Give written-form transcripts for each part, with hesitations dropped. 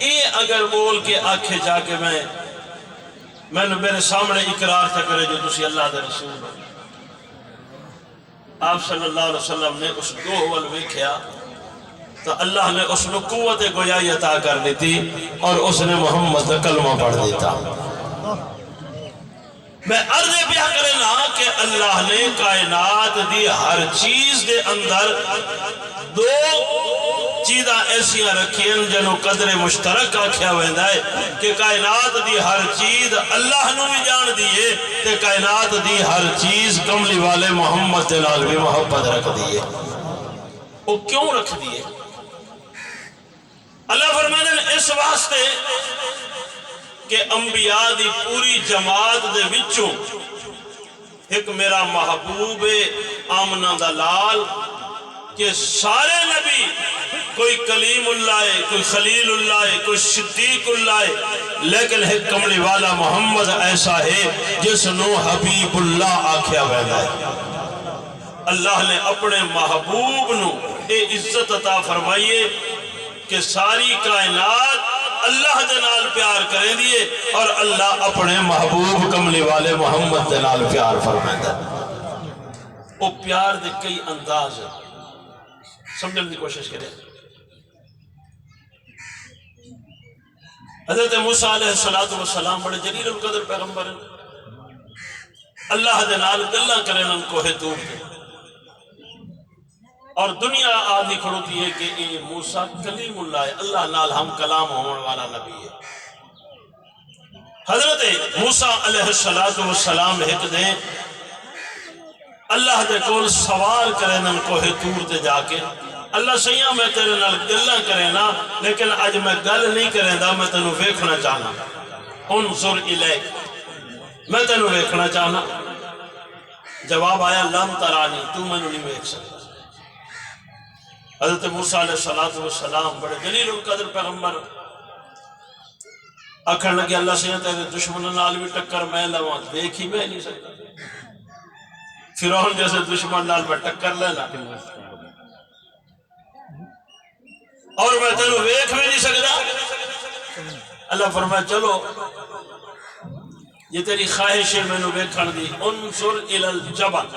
یہ اگر بول کے آکھے جا کے میں میرے سامنے اقرار تھا کرے جو تسی اللہ دے رسول ہو. آپ صلی اللہ علیہ وسلم نے اس دو ول ویکھیا تو اللہ نے اس نے قوت گویائی عطا کر دیتی اور اس نے محمد کا کلمہ پڑھ دیتا. میں عرض پیا کرے نا کہ اللہ نے کائنات دی ہر چیز دے اندر دو چیزاں ایسیاں رکھی ہیں جنہوں قدر مشترک آکھیا ویندا ہے کہ کائنات دی ہر چیز اللہ نو بھی جان دیئے کہ کائنات دی ہر چیز کملی والے محمد دے نال بھی محبت رکھ دیئے. وہ کیوں رکھ دیئے؟ اللہ فرمائے نے اس واسطے کہ انبیاء دی پوری جماعت دے وچوں ایک میرا محبوب آمنہ دا لال کہ سارے نبی کوئی کلیم اللہ ہے، کوئی خلیل اللہ ہے، کوئی صدیق اللہ ہے، لیکن ایک کملی والا محمد ایسا ہے جس نو حبیب اللہ آکھیا ویندا ہے. اللہ نے اپنے محبوب نو اے عزت عطا فرمائیے کہ ساری کائنات اللہ دے نال پیار کریں دیئے اور اللہ اپنے محبوب کملی والے محمد دے نال پیار فرمائے. وہ پیار دے کئی انداز ہے، سمجھنے کی کوشش کریں. حضرت موسیٰ علیہ السلام بڑے جلیل القدر پیغمبر ہیں. اللہ دے نال گلہ کریں ان کو ہے دور دے اور دنیا آدھی کھڑوتی ہے کہ اے موسیٰ کلیم اللہ ہے، اللہ نال ہم کلام ہونے والا نبی ہے. حضرت موسیٰ علیہ السلام ایک دیں اللہ دے کول سوال کریں ان کو ہے دور دے جا کے اللہ سیاں میں تیرے نال گلہ کریں نا لیکن آج میں گل نہیں کریں دا میں تنو ویکھنا چاہنا. انظر الیک، میں تنو ویکھنا چاہنا. جواب آیا لم ترانی، تو میں نہیں ویکھ سکتا. حضرت موسیٰ علیہ السلام بڑے جلیل القدر پیغمبر آکھن لگے اللہ سے تیرے دشمن نال بھی ٹکر میں لواں دیکھ ہی میں نہیں سکتا. فرعون جیسے دشمن نال میں ٹکر لینا اور میں تینوں ویکھ بھی نہیں سکتا. اللہ فرمائے چلو یہ تیری خواہش ہے میں نے ویکھن دی. انظر الی الجبل،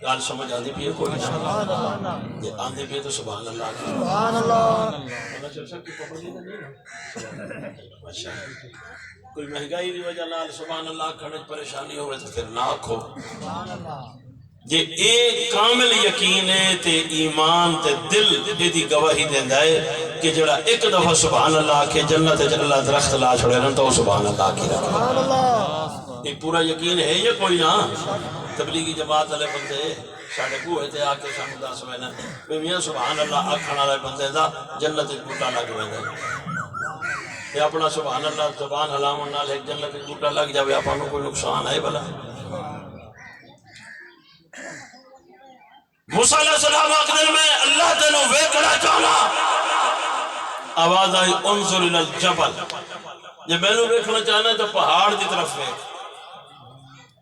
گال سمجھ آدھی بھی ہے کوئی نہیں یہ آدھی بھی ہے تو سبحان اللہ سبحان اللہ. کوئی مہنگائی دی وجہ نال سبحان اللہ کھڑے پریشانی ہوئے تو پھر نہ کھو. یہ ایک کامل یقین ہے تے ایمان تے دل دی گواہی دیندہ ہے کہ جڑا ایک دفعہ سبحان اللہ کے جنت اللہ درخت لا چھوڑے نا تو سبحان اللہ کی رکھے. یہ پورا یقین ہے یا کوئی نہ؟ تبلیغی جماعت علیہ بندے ساڑھے کوئے تھے آکے سامنے داس ہوئے نا میاں سبحان اللہ آکھانا علیہ بندے دا جنت بوٹا لگ ہوئے. یہ اپنا سبحان اللہ زبان علام نال ایک جنت بوٹا لگ جاوے اپنوں کوئی نقصان ہے بلا. موسیٰ علیہ السلام آخر میں اللہ تینوں ویکھنا چاہنا. آواز آئی انظر الی الجبل، جب میں نے ویکھنا چاہنا ہے تو پہاڑ دی طرف ویکھ.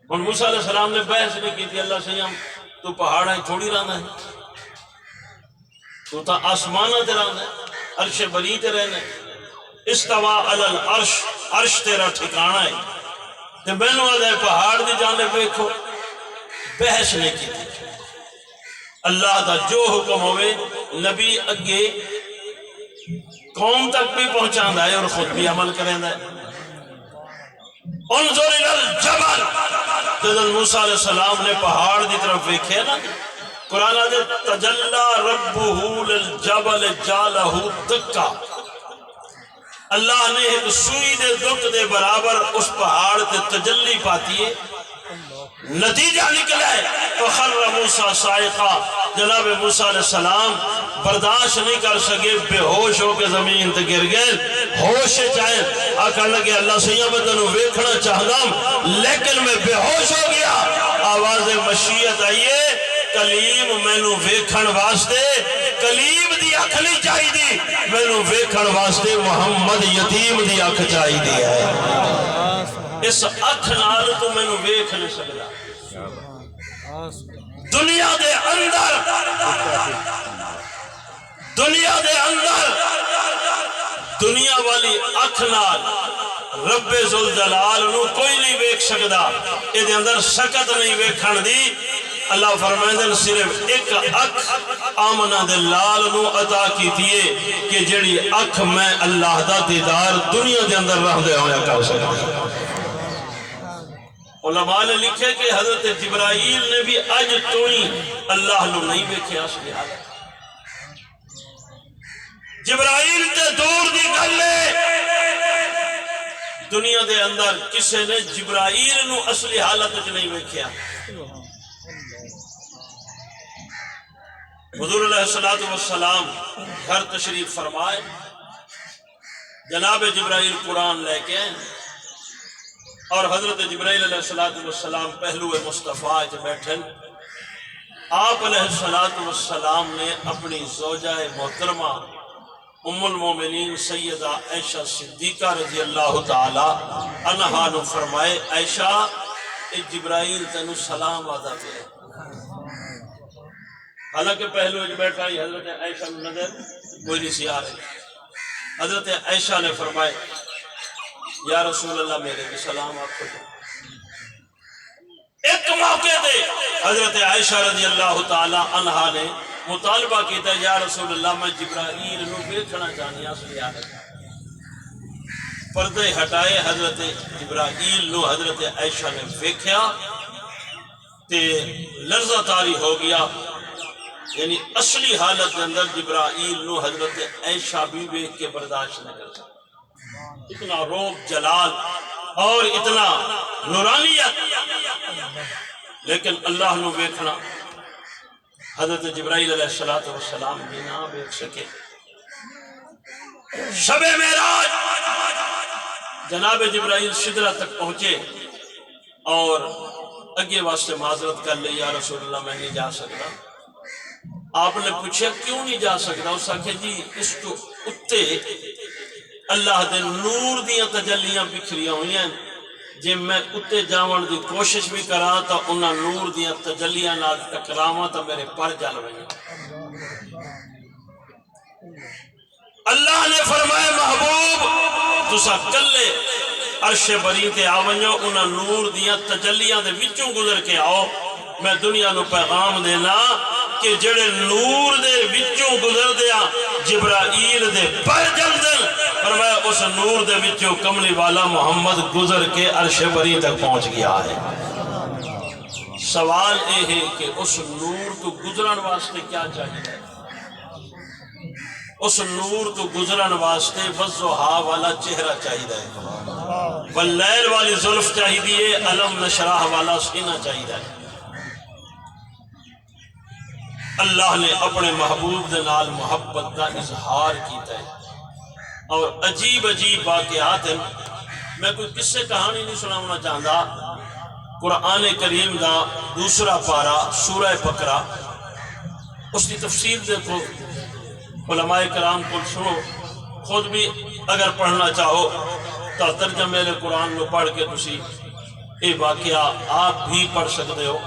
اور موسیٰ علیہ السلام نے بحث نہیں کی تھی اللہ سے ہم تو پہاڑیں چھوڑی رہنا ہے تو تا آسمانہ تے رہنا ہے عرش بری تے رہنا ہے استوا علی العرش، عرش تیرا ٹھکانہ ہے. تو میں نے آدھے پہاڑ دی جانب ویکھو، بحث نہیں کی تھی. اللہ دا جو حکم ہوئے نبی اگے قوم تک بھی پہنچاندہ ہے اور خود بھی عمل کریں ہے. انظر الی الجبل، حضرت موسیٰ علیہ السلام نے پہاڑ دی طرف ویکھے نا قرآن آدھے تجلی ربہ للجبل جالہ دکا. اللہ نے ایک سوئی دے دک دے برابر اس پہاڑ تے تجلی پاتی ہے. نتیجہ نکلا ہے فخر موسیٰ صائقہ، جناب موسیٰ علیہ السلام برداشت نہیں کر سکے، بے ہوش ہو کے زمین تے گر گئے. ہوش چاہیں آکھا لگے اللہ سیاں میں تنوں ویکھنا چاہتا ہوں لیکن میں بے ہوش ہو گیا. آواز مشیت آئیے کلیم میں نو ویکھن واسطے کلیم دی اکھ نہیں چاہی دی، میں نو ویکھن واسطے محمد یتیم دی اکھ چاہی دی ہے. اس اکھ نال تو میں نو ویکھ نہیں سکتا. دنیا دے اندر دنیا والی اکھ نال رب ذوالجلال نو کوئی نہیں ویکھ سکدا، اے دے اندر شکت نہیں ویکھن دی۔ اللہ فرمائندے صرف ایک اکھ آمنہ دے لال نو عطا کیتی ہے کہ جڑی اکھ میں اللہ دا دیدار دنیا دے اندر رہ دے ہویا کر سکتا۔ علماء نے لکھے کہ حضرت جبرائیل نے بھی اج توئی اللہ نو نہیں ویکھے اصلی حالت۔ جبرائیل تے دور دی گلے دنیا دے اندر کسے نے جبرائیل نو اصلی حالت وچ نہیں ویکھیا۔ حضور علیہ السلام گھر تشریف فرمائے، جناب جبرائیل قرآن لے کے اور حضرت جبرائیل علیہ السلام پہلو مصطفیٰ بیٹھن۔ آپ علیہ السلام نے اپنی زوجہ محترمہ ام المومنین سیدہ عائشہ صدیقہ رضی اللہ تعالی عنہا نو فرمائے، عائشہ اے جبرائیل تینو سلام آدھا پہ۔ حالانکہ پہلو اج بیٹھا ہی حضرت عائشہ نظر کوئی نہیں سی آ رہی۔ حضرت عائشہ نے فرمائے، یا رسول اللہ میرے بھی سلام آپ کو۔ ایک موقع دے حضرت عائشہ رضی اللہ تعالی عنہا نے مطالبہ کیتا، یا رسول اللہ میں جبرائیل نو دیکھنا چاہنی اصلی حالت۔ پردے ہٹائے، حضرت جبرائیل نو حضرت عائشہ نے دیکھیا تے لرزہ طاری ہو گیا، یعنی اصلی حالت کے اندر جبرائیل نو حضرت عائشہ بھی دیکھ کے برداشت نہ کر سکتا۔ اتنا روب جلال اور اتنا نورانیت، لیکن اللہ نو دیکھنا حضرت جبرائیل علیہ السلام بھی نہ دیکھ سکے۔ شب معراج جناب جبرائیل سدرہ تک پہنچے اور اگے واسطے معذرت کر لی، یا رسول اللہ میں نہیں جا سکتا۔ آپ نے پوچھا کیوں نہیں جا سکتا؟ اس آکھے جی اس تو اتے اللہ دے نور دیاں تجلیاں بکھریاں ہوئی ہیں، جے میں اتے جاون دی کوشش بھی کرا تا انہاں نور دیاں تجلیاں نال ٹکراواں تا میرے پر جل رہی۔ اللہ نے فرمایا محبوب تسا کلے عرش بری تے آونجو، انہاں نور دیاں تجلیاں دے وچوں گزر کے آؤ، میں دنیا نو پیغام دینا کہ جڑے نور دے وچوں گزر دیا جبرائیل دے پر جل دن، فرمایا اس نور دے وچوں کملی والا محمد گزر کے عرش بری تک پہنچ گیا ہے۔ سوال یہ ہے کہ اس نور تو گزرن واسطے کیا چاہیے؟ اس نور تو گزرن واسطے والضحیٰ والا چہرہ چاہیے، واللیل والی زلف چاہیے، علم نشرح والا سینہ چاہیے۔ اللہ نے اپنے محبوب دے نال محبت کا اظہار کیتا ہے اور عجیب عجیب واقعات ہیں۔ میں کوئی قصے کہانی نہیں سنانا چاہتا۔ قرآن کریم دا دوسرا پارا سورہ بقرہ، اس کی تفسیر دیکھو، علماء کرام کو سنو، خود بھی اگر پڑھنا چاہو تو ترجمے قرآن کو پڑھ کے تسی یہ واقعہ آپ بھی پڑھ سکتے ہو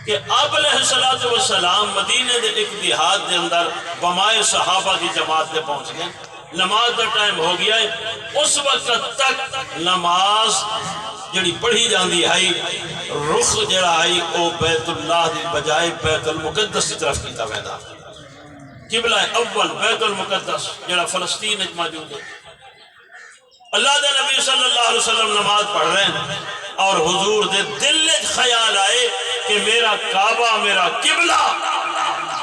کہ آپ علیہ السلام مدینے دے ایک دیہات دے اندر بمائے صحابہ کی جماعت دے پہنچ گئے، نماز دا ٹائم ہو گیا ہے۔ اس وقت تک نماز جڑی پڑھی جاندی ہے، رخ جڑا ہے او بیت اللہ دی بجائے بیت المقدس کی طرف کیتا ویدا، قبلہ اول بیت المقدس جڑا فلسطین موجود ہے۔ اللہ دے نبی صلی اللہ علیہ وسلم نماز پڑھ رہے ہیں اور حضور دے دل خیال آئے کہ میرا کعبہ میرا قبلہ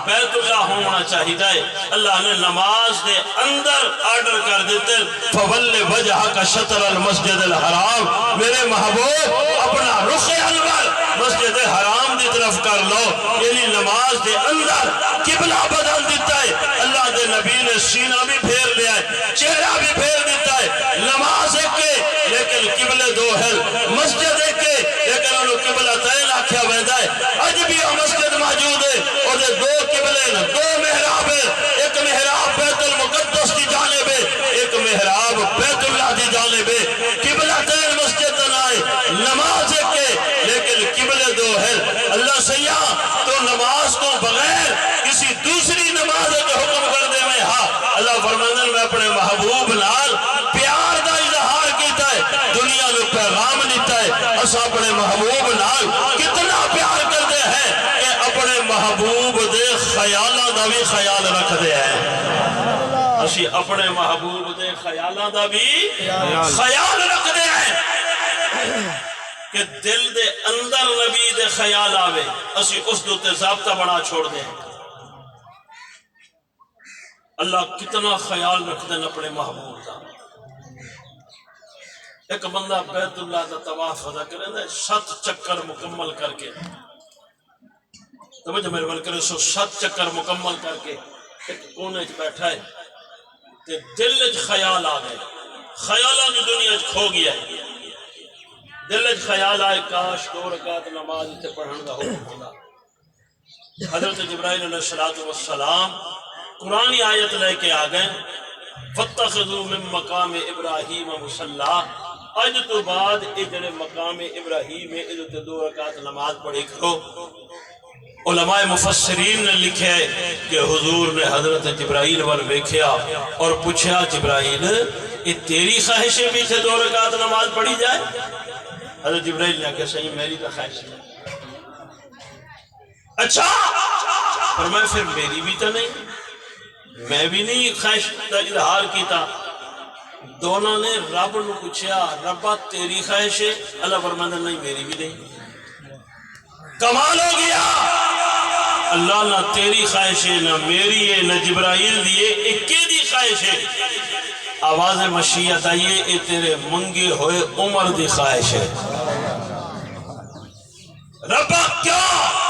بیت اللہ ہونا چاہیے۔ اللہ نے نماز دے اندر آرڈر کر دیتے فَوَلِّ وَجْهَكَ شَطْرَ الْمَسْجِدِ الْحَرَامِ، میرے محبوب اپنا رخ انور مسجد حرام دی طرف کر لو، یعنی نماز دے اندر قبلہ بدل دیتا ہے۔ اللہ دے نبی نے سینہ بھی پھیر لیا ہے، چہرہ بھی پھیر دیتا ہے۔ نماز ایک ہے لیکن قبلے دو ہے، مسجد ایک ہے لیکن انہوں قبلہ تین آکھیا ویندہ ہے۔ اج بھی مسجد موجود ہے اور دو قبلے دو محراب ہے، ایک محراب بیت المقدس کی جانب ہے، ایک محراب بیت اللہ کی جانب ہے۔ قبلہ تین مسجد نائے، نماز ایک ہے لیکن قبلے دو ہے۔ اللہ سیاح تو نماز کو بغیر کسی دوسری نماز کے حکم کر دے میں ہاں اللہ فرمائے محبوب نال پیار دا اظہار کیتا ہے، دنیا نو پیغام دیتا ہے اس اپنے محبوب نال کتنا پیار کرتے ہیں کہ اپنے محبوب دے خیالہ دا بھی خیال رکھ دے ہیں، اسی اپنے محبوب دے خیالہ دا بھی خیال رکھ دے ہیں کہ دل دے اندر نبی دے خیال آوے، اسی اس دوتے ضابطہ بنا چھوڑ دیں۔ اللہ کتنا خیال رکھ دیں اپنے محبوب دا۔ ایک بندہ بیت اللہ دا طواف ادا کرے دے 7 چکر مکمل کر کے، توجہ میرے بل کرے 7 چکر مکمل کر کے ایک کونے چ بیٹھا ہے تے دل وچ خیال آ گئے، خیالوں کی دنیا وچ کھو گیا ہے، دل وچ خیال آئے کاش 2 رکعت نماز تے پڑھن دا حکم ہوندا۔ حضرت جبرائیل علیہ السلام قرآنی آیت لے کے آ گئے، فَاتَّخِذُوا مِن مَقَامِ إِبْرَاهِيمَ مُصَلَّى، اج تو بعد اے جڑے مقام ابراہیم ہے اے تے 2 رکعت نماز پڑھی کرو۔ علماء مفسرین نے لکھے کہ حضور نے حضرت جبرائیل ور ویکھیا اور پوچھا جبرائیل یہ تیری خواہش ہے بھی تھے 2 رکعت نماز پڑھی جائے؟ حضرت جبرائیل نے کہا صحیح میری تو خواہش ہے۔ اچھا فرمایا پھر میری بھی تو نہیں، میں بھی نہیں خواہش کا اظہار کیتا۔ دونوں نے رب نو پوچھا ربا تیری خواہش ہے؟ اللہ فرماتا نہیں میری بھی نہیں۔ کمال ہو گیا، اللہ نہ تیری خواہش ہے نہ میری ہے نہ جبرائیل دیئے، ایک دی خواہش ہے۔ آواز مشیت آئیے اے تیرے منگے ہوئے عمر دی خواہش ہے۔ ربا کیا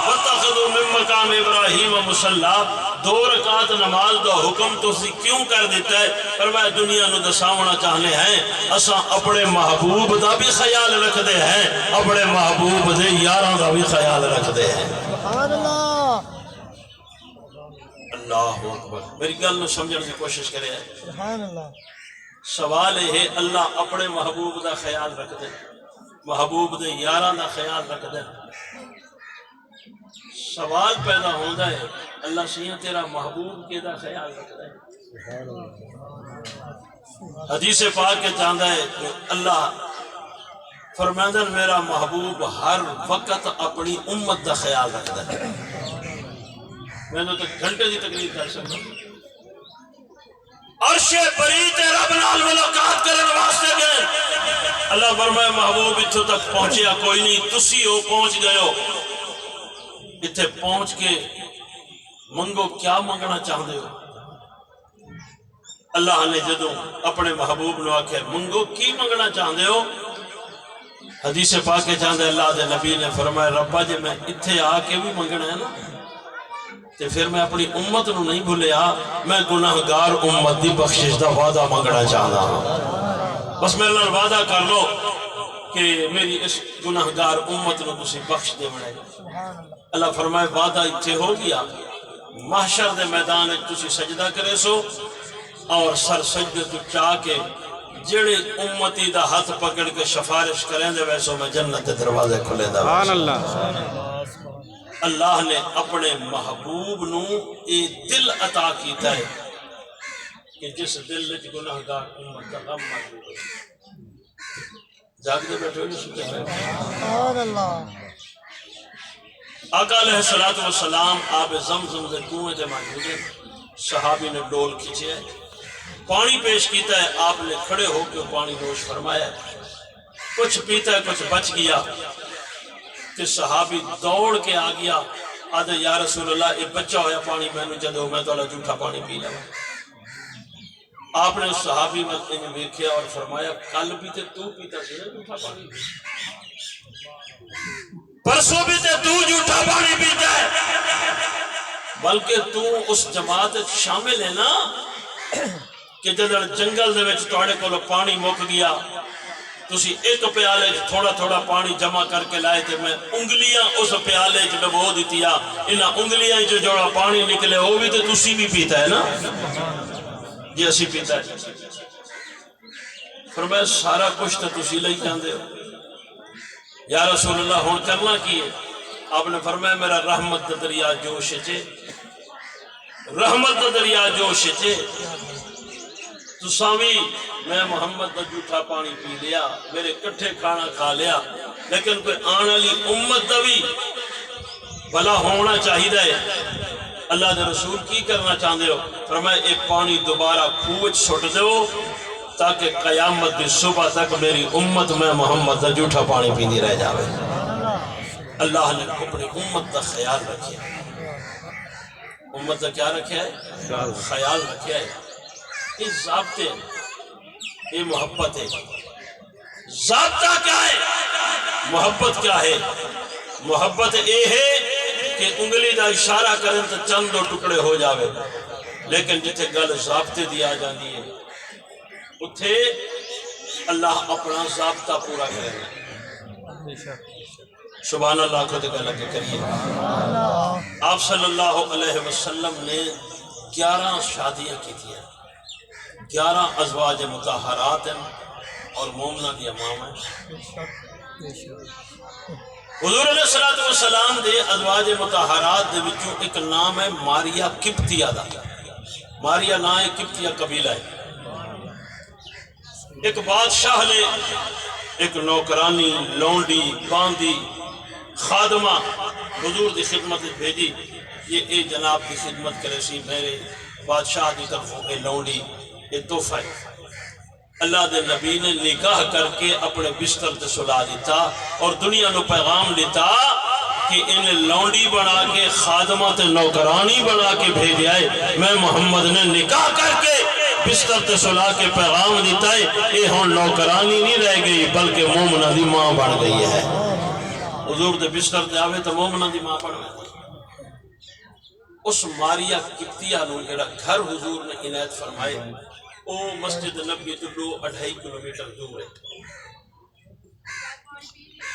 وَاتَّخِذُوا مِن مَقَامِ إِبْرَاهِيمَ مُصَلَّى، 2 رکعت نماز دا حکم تو اسی کیوں کر دیتا ہے؟ فرمایا دنیا نو دساونا چاہنے ہیں اساں اپنے محبوب دا بھی خیال رکھ دے ہیں، اپنے محبوب دے یاراں دا بھی خیال رکھ دے ہیں۔ سبحان اللہ، اللہ اکبر، میری گل نو سمجھنے کی کوشش کرے ہیں۔ سبحان اللہ۔ سوال ہے اللہ اپنے محبوب دا خیال رکھ دے، محبوب دے یاراں دا خیال رکھ دے۔ سوال پیدا ہوتا ہے اللہ سیاں تیرا محبوب کے دا خیال رکھتا ہے۔ حدیث پاک کے چاندہ ہے کہ اللہ فرماتا ہے میرا محبوب ہر وقت اپنی امت دا خیال رکھتا ہے۔ میں نے تو گھنٹے دی تقریر کر سکتا ہوں۔ عرش برید رب نال ملاقات کرنے واسطے گئے، اللہ فرمایا محبوب اتھو تک پہنچیا کوئی نہیں، تسی ہو پہنچ گئے ہو، اتھے پہنچ کے منگو کیا منگنا چاہتے ہو؟ اللہ نے جدوں اپنے محبوب نو آکھے منگو کی منگنا چاہتے ہو؟ حدیث پاک کے چاہتے اللہ دے نبی نے فرمایا ربا جے میں اتھے آ کے بھی منگنا ہے نا تے پھر میں اپنی امت نو نہیں بھولیا، میں گناہگار امت دی بخشش دا وعدہ منگنا چاہتا ہوں، بس میرے لئے وعدہ کر لو کہ میری اس گناہگار امت نو تسی بخش دے بڑھائے۔ اللہ فرمائے وعدہ اتھے ہو گیا، محشر دے میدان تسی سجدہ کرے سو اور سر سجدے تو چاہ کے جڑے امتی دا ہاتھ پکڑ کے شفارش کریں دے ویسو میں جنت دروازے کھلے دا ویسو۔ اللہ نے اپنے محبوب نو اے دل عطا کیتا ہے کہ جس دل وچ گناہگار امت دا غم موجود ہے۔ جاگ دے بیٹھے ہوئے سکتے ہیں۔ سبحان اللہ۔ آقا علیہ السلام آب زمزم دے کنویں دے موجود ہے، صحابی نے ڈول کھینچے ہے، پانی پیش کیتا ہے، آپ نے کھڑے ہو کے پانی نوش فرمایا ہے، کچھ پیتا ہے کچھ بچ گیا، کہ صحابی دوڑ کے آ گیا، آدھے یا رسول اللہ ایک بچہ ہویا پانی میں نے جدو میں تو اللہ جھوٹا پانی پی لیا۔ آپ نے اس صحابی میں انہیں دیکھیا اور فرمایا کل بھی تے تو پیتا سی نا جھوٹا پانی، پرسوں بھی تے تو جھوٹا پانی پیتا ہے، بلکہ تو اس جماعت شامل ہے نا کہ جدر جنگل دے وچ توڑے کو پانی مک گیا، تسی ایک پیالے تھوڑا تھوڑا پانی جمع کر کے لائے تھے، میں انگلیاں اس پیالے ڈبو دیتیا، انہاں انگلیاں جو جوڑا پانی نکلے وہ بھی تو تسی بھی پیتا ہے نا، یہ اسی پیتا ہے۔ فرمایا سارا کچھ تو تسی لئی جاندے ہو، یا رسول اللہ ہون کرنا کیے؟ آپ نے فرمایا میرا رحمت دا دریا جوش چے، رحمت دا دریا جوش چے، تو سامی میں محمد دا جھوٹا پانی پی لیا، میرے کٹھے کھانا کھا لیا، لیکن کوئی آنے والی امت دا بھی بھلا ہونا چاہیے۔ اللہ دے رسول کی کرنا چاہتے ہو؟ فرمایا ایک پانی دوبارہ کھوج سٹ دو تاکہ قیامت دی صبح تک میری امت میں محمد دا جھوٹا پانی پیندی رہ جاوے۔ اللہ نے اپنی امت دا خیال رکھیا، امت دا کیا رکھیا ہے؟ خیال رکھیا ہے۔ یہ ضابطے یہ محبت ہے۔ ضابطہ کیا ہے؟ محبت کیا ہے؟ محبت یہ ہے کہ انگلی دا اشارہ کریں تو چند دو ٹکڑے ہو جاوے، لیکن جتھے گل ضابطے دیا جاندی ہے اتھے اللہ اپنا ضابطہ پورا کرے گا۔ سبحان اللہ کو دے گل کے کریے۔ آپ صلی اللہ علیہ وسلم نے 11 شادیاں کی تھی، 11 ازواج مطہرات ہیں اور مومنہ دی امام ہیں۔ حضور علیہ السلام دے ازواج مطہرات دے وچوں ایک نام ہے ماریا قبطیہ دا۔ ماریا نام ہے، قبطیہ قبیلہ ہے۔ ایک بادشاہ نے ایک نوکرانی، لونڈی، باندی، خادمہ حضور دی خدمت بھیجی، یہ اے جناب دی خدمت کرے سی، میرے بادشاہ دی طرفوں اے لونڈی یہ تحفہ ہے۔ اللہ دے نبی نے نکاح کر کے اپنے بستر تے سلا دیتا اور دنیا نو پیغام دیتا کہ انہیں لونڈی بنا کے خادمہ تے نوکرانی بنا کے بھیجا ہے۔ میں محمد نے نکاح کر کے بستر تے سلا کے پیغام دیتا ہے، یہ ہون نوکرانی نہیں رہ گئی بلکہ مومنہ دی ماں بن گئی ہے۔ حضور دے بستر تے آوے تو مومنہ دی ماں بن گئی۔ اس ماریا قبطیہ نو جڑا گھر حضور نے عنایت فرمائے او مسجد نبی تو 2-2.5 کلومیٹر دور ہے۔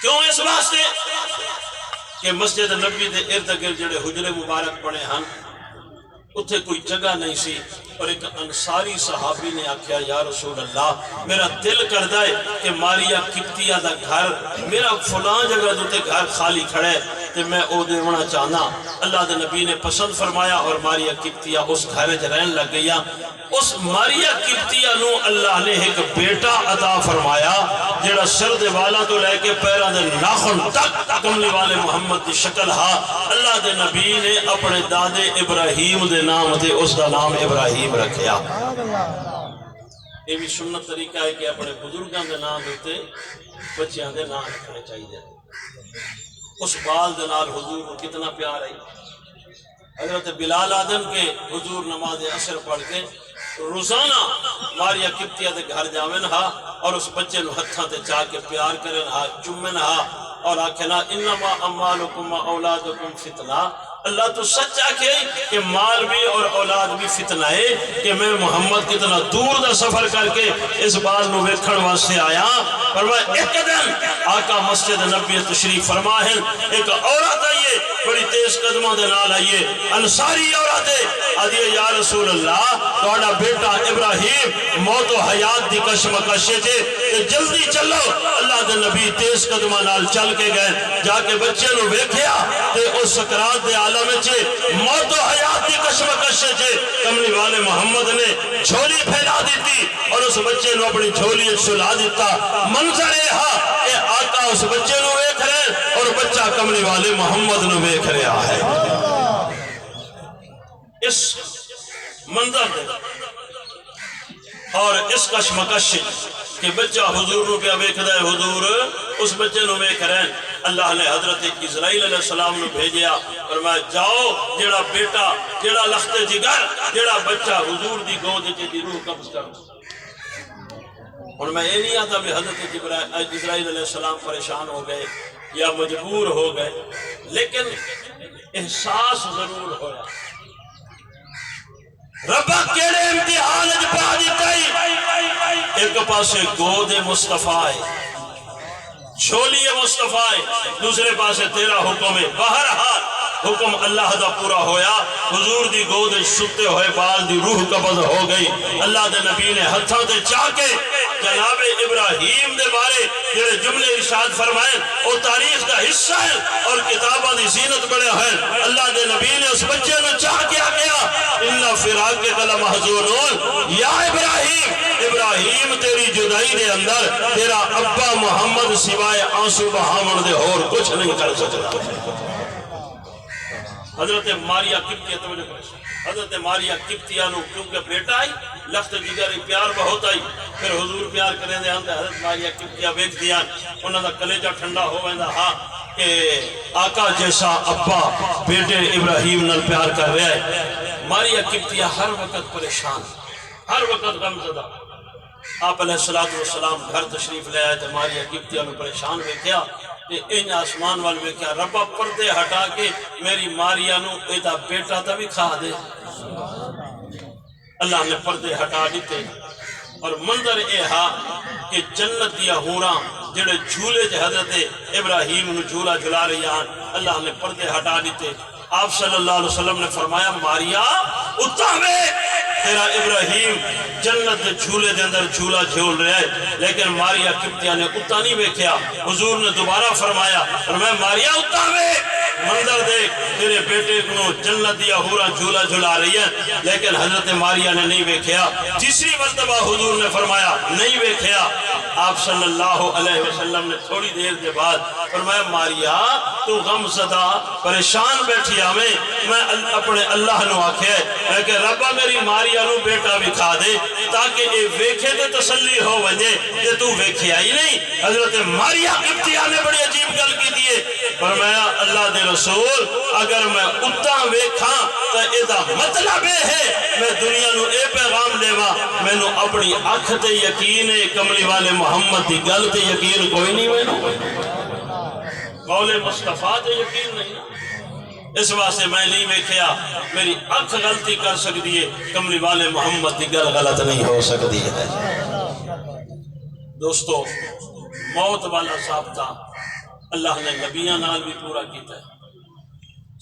کیوں؟ اس واسطے کہ مسجد نبی دے ارد گرد جڑے حجرے مبارک بنے ہن اتھے کوئی جگہ نہیں سی، اور ایک انصاری صحابی نے آکھیا یا رسول اللہ میرا دل کردہ ہے کہ ماریا قبطیہ دا گھر میرا فلاں جگہ دوتے گھر خالی کھڑے تے میں او دیونا چاہنا۔ اللہ دے نبی نے پسند فرمایا اور ماریا قبطیہ اس گھر رہن لگ گیا۔ اس ماریا قبطیہ نو اللہ نے ایک بیٹا عطا فرمایا جڑا سر دے والا تو لے کے پیرہ دے ناخن تک کملی والے محمد دی شکل ہا۔ اللہ دے نبی نے اپنے دادے ابراہیم دے نام دے اس دا نام ابراہیم رکھیا۔ یہ بھی سنت طریقہ ہے کہ اپنے بزرگاں دے نام دیتے بچیاں دے نام رکھنے چاہیے۔ اس بال دے نال حضور کو کتنا پیار ہے۔ حضرت بلال آدم کے حضور نماز عصر پڑھ کے روزانہ ماریا قبطیہ دے گھر جاویں ہا اور اس بچے نو ہتھاں تے چاہ کے پیار کریں ہا، چومن ہا اور آکھنا انما اموالکم اولادکم فتنہ۔ اللہ تو سچ آکھے کہ مال بھی اور اولاد بھی فتنہ ہے کہ میں محمد کتنا دور دا سفر کر کے اس بال نو ویکھن واسطے آیا۔ فرمایا ایک دن آقا مسجد نبی تشریف فرمائیں، ایک عورت آئیے بڑی تیز قدموں دے نال آئیے، انصاری عورت ہے، آدھیے یا رسول اللہ توڑا بیٹا ابراہیم موت و حیات دی کشمکشے تھے کہ جلدی چلو۔ اللہ دے نبی تیز قدمہ نال چل کے گئے، جا کے بچے نو ویکھیا تے اس سکرات دے عالم چھے موت و حیات دی کشمکشے تھے۔ کملی والے محمد نے جھولی پھیلا دیتی اور اس بچے نو اپنی جھولی سلا دیتا۔ منظر یہاں کہ آقا اس بچے نو ویکھ رہے اور بچہ کملی والے محمد نو ویکھ رہا ہے۔ اس منظر دے اور اس کشمکش کہ بچہ حضور نو پیا ویکھدا ہے، حضور اس بچے نو ویکھ رہے ہیں۔ اللہ نے حضرت اسرائیل علیہ السلام نو بھیجیا، فرمایا جاؤ جیڑا بیٹا جیڑا لخت جگر جیڑا بچہ حضور دی گود دی روح قبض کر۔ اور میں یہ نہیں آتا بھی حضرت اسرائیل علیہ السلام پریشان ہو گئے یا مجبور ہو گئے، لیکن احساس ضرور ہویا ربا کیڑے امتحان پا دیتا۔ ایک پاسے گود مصطفیٰ ہے، جھولی مصطفیٰ ہے، دوسرے پاسے تیرا حکم ہے۔ بہرحال حکم اللہ دا پورا ہویا، حضور دی گود ستے ہوئے بال دی روح قبض ہو گئی۔ اللہ دے نبی نے ہتھاں تے چاہ کے جناب ابراہیم دے بارے جڑے جملے ارشاد فرمائے وہ تاریخ دا حصہ ہے اور کتاباں دی زینت بڑے ہیں۔ اللہ دے نبی نے اس بچے نے چاہ کیا اِنَّا فِرَاقِ قَلَ مَحْزُونُونَ، یا ابراہیم تیری جدائی دے اندر تیرا ابا محمد سوائے آنسو بہاون دے اور کچھ نہیں کر سکتا۔ حضرت ماریہ قبطیہ توجہ کریں، حضرت ماریہ قبطیہ نو کیونکہ بیٹا آئی لخت جگر پیار بہت آئی، پھر حضور پیار کریں دے آنتے حضرت ماریہ قبطیہ بیک دیا انہوں دا کلیجہ ٹھنڈا ہو گئے ہاں کہ آقا جیسا ابا بیٹے ابراہیم نال پیار کر رہے ہیں۔ ماریہ قبطیہ ہر وقت پریشان، ہر وقت غم زدہ۔ آپ علیہ السلام گھر تشریف لے آئے تو ماریہ قبطیہ نے پریشان ویکھیا کہ ان آسمان وال ویکھیا ربا پردے ہٹا کے میری ماریہ نو ایدہ بیٹا تا بھی کھا دے۔ اللہ نے پردے ہٹا دیتے اور منظر اے ہا کہ جنت دیا ہوراں جڑے جھولے جے حضرت ابراہیم نو جھولا جھلا رہی ہیں، اللہ نے پردے ہٹا دیتے۔ آپ صلی اللہ علیہ وسلم نے فرمایا ماریہ اتھا میں تیرا ابراہیم جنت دے جھولے دے اندر جھولا جھول رہا ہے، لیکن ماریہ قبطیہ نے اتھا نہیں بیکھیا۔ حضور نے دوبارہ فرمایا ماریہ اتھا میں منظر دیکھ تیرے بیٹے کو جنت دیا ہورا جھولا جھلا رہی ہے، لیکن حضرت ماریہ نے نہیں بیکھیا۔ تیسری مرتبہ حضور نے فرمایا نہیں بیکھیا۔ آپ صلی اللہ علیہ وسلم نے تھوڑی دیر کے بعد فرمایا ماریہ تو غم زدہ پریشان بیٹھی ہمیں، میں اپنے اللہ نو آکھے کہ ربا میری ماریہ نو بیٹا بھی کھا دے تاکہ اے ویکھے تے تسلی ہو وجے کہ تو ویکھیا ہی نہیں۔ حضرت ماریہ قبطیہ نے بڑی عجیب گل کی دیئے، فرمایا اللہ دے رسول اگر میں اتاں ویکھاں تو ایدہ مطلب ہے میں دنیا نو اے پیغام دیوا میں نو اپنی آنکھ تے یقین ہے، کملی والے محمد دی گل تے یقین کوئی نہیں میں نو قول مصطفیٰ تے یقین نہیں۔ اس واسطے میں نہیں ویکھیا، میری آنکھ غلطی کر سکتی ہے، کملی والے محمد دی گل غلط نہیں ہو سکتی ہے۔ دوستو موت والا ثابتہ اللہ نے نبیاں نال بھی پورا کیتا ہے،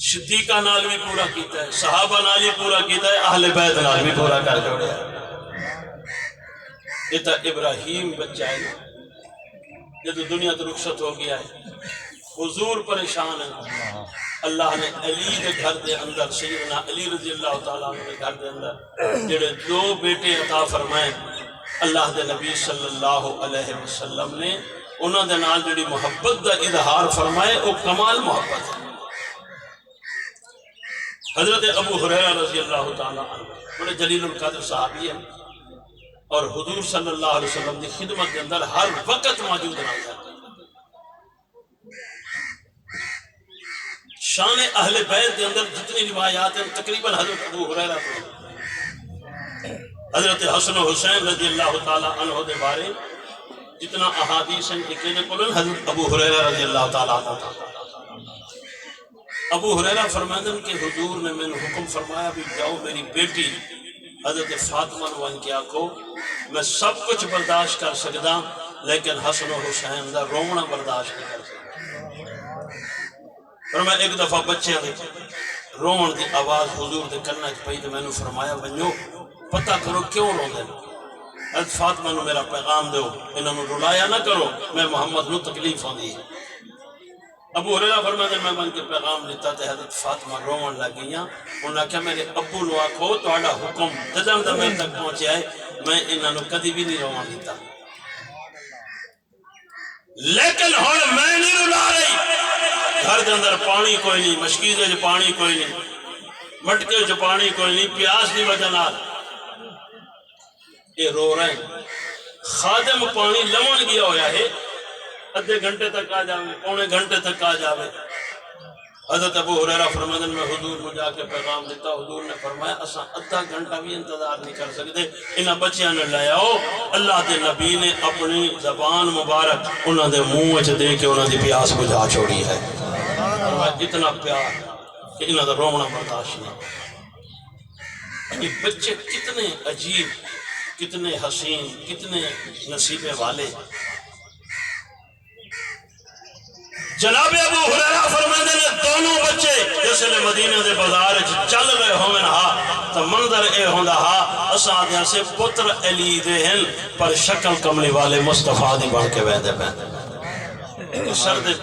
صدیقہ نال بھی پورا کیتا ہے، صحابہ نال بھی پورا کیتا ہے، اہل بیت نال بھی پورا کر جوڑیا ہے۔ یہ تا ابراہیم بچہ ہے یہ تو دنیا تو رخصت ہو گیا ہے، حضور پریشان ہے۔ اللہ نے علی کے گھر دے اندر سیدنا علی رضی اللہ تعالیٰ عنہ کے گھر دے اندر جڑے دو بیٹے عطا فرمائے، اللہ دے نبی صلی اللہ علیہ وسلم نے انہوں دے نال جڑی محبت دا اظہار فرمائے وہ کمال محبت ہے۔ حضرت ابو ہریرہ رضی اللہ تعالیٰ عنہ بڑے جلیل القدر صحابی ہیں اور حضور صلی اللہ علیہ وسلم کی خدمت کے اندر ہر وقت موجود رہتا ہے۔ شان اہل بیت کے اندر جتنی روایات ہیں تقریباً حضرت ابو ہریرہ حضرت حسن و حسین رضی اللہ تعالیٰ عنہ دے بارے جتنا احادیث ہیں اکیلے کلن حضرت ابو ہریرہ رضی اللہ تعالیٰ عنہ۔ ابو ہریرہ فرمائدن کہ حضور نے میں نے حکم فرمایا بھی جاؤ میری بیٹی حضرت فاطمہ نو ان کے آکھو میں سب کچھ برداشت کر سکتا لیکن حسن و حسین دا رونا برداشت نہیں کر سکتا۔ اور میں ایک دفعہ بچے رون دی آواز حضور دے کرنا پئی تو میں نے فرمایا بنیو پتہ کرو کیوں رو دے، حضرت فاطمہ نو میرا پیغام دو انہوں نے رلایا نہ کرو میں محمد نو تکلیف آندی ہے۔ ابو ہریرہ فرماتے میں من کے پیغام لیتا تھے حضرت فاطمہ روان لگیاں انہوں نے کہا میرے ابو نو آکھو تہاڈا حکم جدوں دا میرے تک پہنچیا ہے میں انہوں نے کدی بھی نہیں روان دیتا، لیکن ہن میں نہیں رلا رہی۔ گھر دے اندر پانی کوئی نہیں، مشکیزے جو پانی کوئی نہیں، مٹکے جو پانی کوئی نہیں، پیاس دی وجہ نال یہ رو رہے ہیں۔ خادم پانی لمن گیا ہویا ہے، ادھے گھنٹے تک آ جاوے، پونے گھنٹے تک آ جاوے۔ حضرت ابو ہریرہ فرماندن میں حضور کو جا کے پیغام دیتا، حضور نے فرمایا اساں ادھا گھنٹہ بھی انتظار نہیں کر سکتے، انہاں بچیاں نے لے آؤ۔ اللہ دے نبی نے اپنی زبان مبارک انہاں دے منہ وچ دے کے انہاں دی پیاس بجھا چھوڑی ہے۔ اتنا پیار کہ انہاں دا رونا برداشت نہیں۔ یہ بچے کتنے عجیب، کتنے حسین، کتنے نصیبے والے، جناب ابو ہریرہ فرماتے ہیں دونوں بچے جس نے مدینہ دے بازار چل رہے ہوئے ہاں تو منظر اے ہوندا ہاں اساں دیاں سے پتر علی دے ہیں پر شکل کملی والے مصطفیٰ دی بن کے ویندے پہ سر دے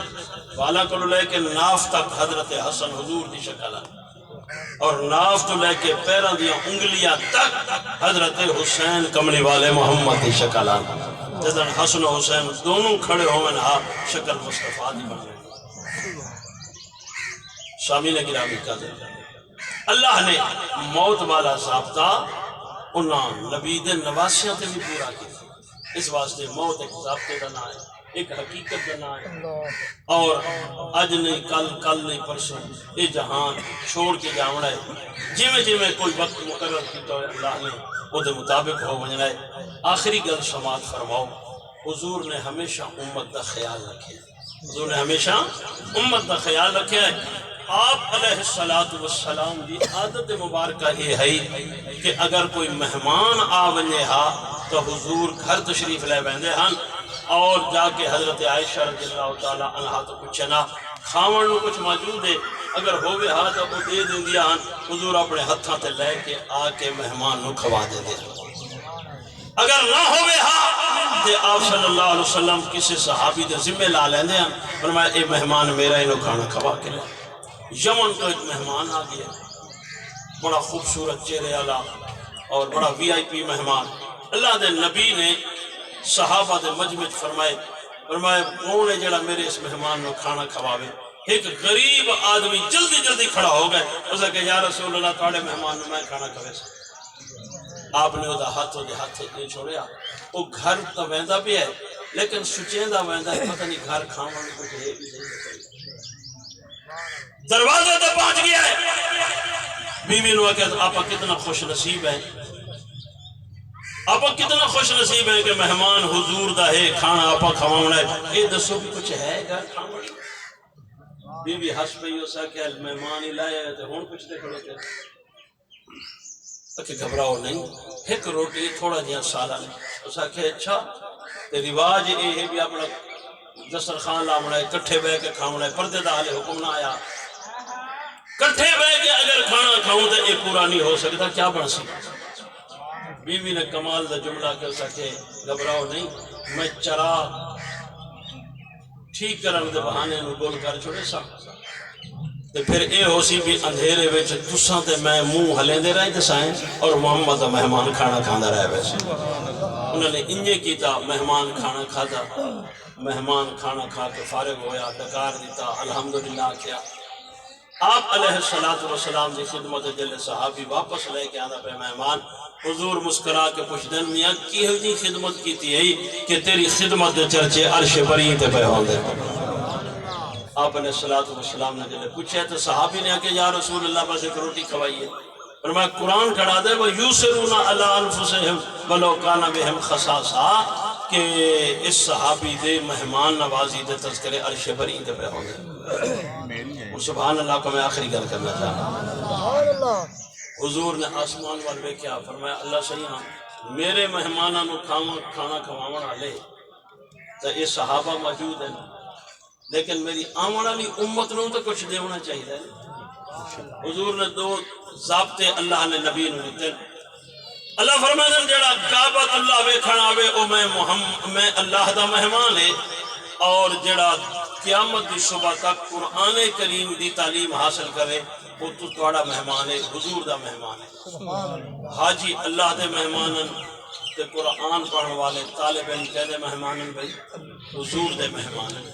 والا کو لے کے ناف تک حضرت حسن حضور دی شکل ہے اور ناف تو لے کے پیروں دیا انگلیاں تک حضرت حسین کملی والے محمد دی شکل ہے جدن حسن و حسین دونوں کھڑے ہوئے ہاں شکل مصطفیٰ دی بن رہے شامل گرامی کا دے اللہ نے موت والا ضابطہ انہاں نبی دے نواسیاں تے بھی پورا کیا اس واسطے موت ایک ضابطے کا نام ہے ایک حقیقت بنا ہے اور اج نہیں کل نہیں پرسوں یہ جہان چھوڑ کے جاونا ہے جی کوئی وقت مقرر کیتا ہے اللہ نے وہ دے مطابق ہو بننا ہے آخری گل سماعت فرماؤ حضور نے ہمیشہ امت دا خیال رکھے حضور نے ہمیشہ امت دا خیال رکھے آپ علیہ السلام دی عادت مبارکہ یہ ہے کہ اگر کوئی مہمان آ بنے ہا تو حضور گھر تشریف لے بیندے ہن اور جا کے حضرت عائشہ رضی اللہ تعالیٰ عنہ تو کچھ نہ کھاون نو کچھ موجود ہے اگر ہووے ہاں تو وہ دے دیں دیا ہن حضور اپنے ہتھاں تے لے کے آ کے مہمان نو کھوا دے دے اگر نہ ہووے ہاں تے آپ صلی اللہ علیہ وسلم کسی صحابی دے ذمہ لا لیندے ہن فرمایا اے مہمان میرا انہوں کھانا کھوا کے لے یمن کا ایک مہمان آ گیا بڑا خوبصورت چہرے والا اور بڑا وی آئی پی مہمان اللہ دے نبی نے صحابہ دے مجمع فرمائے کون ہے جڑا میرے اس مہمان نو کھانا کھواوے ایک غریب آدمی جلدی کھڑا ہو گئے اس نے کہا یا رسول اللہ تھوڑے مہمان نو میں کھانا کھوے سا آپ نے وہ ہاتھ نہیں چھوڑیا وہ گھر تو ویندا بھی ہے لیکن سچیندہ ویندا ہے پتہ نہیں گھر کھاون کچھ ہے بھی نہیں دروازے تے پہنچ گیا ہے بیوی نو کہ آپ کتنا خوش نصیب ہے آپ کتنا خوش نصیب ہے کہ مہمان حضور دا ہے کھانا آپ کھواونا ہے یہ دسو بھی کچھ ہے گھر کھانا بی بی ہس پئی اسا کہ مہمان ہی لائے تے ہن کچھ دے کھڑے کہ گھبراؤ نہیں ایک روٹی تھوڑا جہا سالن اسا کہ اچھا تے رواج یہ ہے بھی اپنا دسترخوان لاونا ہے کٹھے بیٹھ کے کھاونا ہے پردے دا حال حکم نہ آیا کٹھے بیٹھ کے اگر کھانا کھاؤں تو یہ پورا نہیں ہو سکتا کیا بن سکتا بیوی نے کمال دا جملہ کر سکے گھبراؤ نہیں میں چراغ ٹھیک کرن دے بہانے نو گول کر چھوڑے سا تے پھر اے ہو سی بھی اندھیرے وچ تساں تے میں منہ ہلیندے رہے تے سائیں اور محمد دا مہمان کھانا کھاندا رہے ویسے انہوں نے انجے کیتا مہمان کھانا کھاتا مہمان کھانا کھا کے فارغ ہویا ڈکار دیتا الحمدللہ کیا آپ علیہ السلام دی خدمت جل صحابی واپس لے کے آنا پہ مہمان حضور مسکرا کے پوچھ دن میاں کی ہو جی خدمت کی تھی کہ تیری خدمت دے چرچے عرش بری تے پہ ہوں دے آپ علیہ السلام نے جلے پوچھے تو صحابی نے کہ یا رسول اللہ بس ایک روٹی کھوائیے فرمایا قرآن کھڑا دے وَيُسِرُونَ عَلَىٰ أَنفُسِهِمْ وَلَوْ كَانَ بِهِمْ خَصَاصَةٌ کہ اس صحابی دے مہمان نوازی دے تذکرے عرش بری تے پہ ہوں دے سبحان اللہ کو میں آخری گل کرنا چاہتا حضور نے آسمان والے کیا فرمایا اللہ صحیح ہاں میرے مہمانوں نو کھانا کھواون والے تو یہ صحابہ موجود ہیں لیکن میری آمن والی امت نو تو کچھ دیونا چاہیے حضور نے دو ضابطے اللہ نے نبی نو دیتے اللہ فرمایا جڑا کعبۃ اللہ ویکھن آوے او میں اللہ دا مہمان ہے اور جڑا قیامت دی صبح تک قرآن کریم دی تعلیم حاصل کرے وہ تو توڑا مہمان ہے حضور دا مہمان ہے حاجی اللہ دے مہمانن تے قرآن پڑھن والے طالب علم کہنے مہمانن بھائی حضور دے مہمانن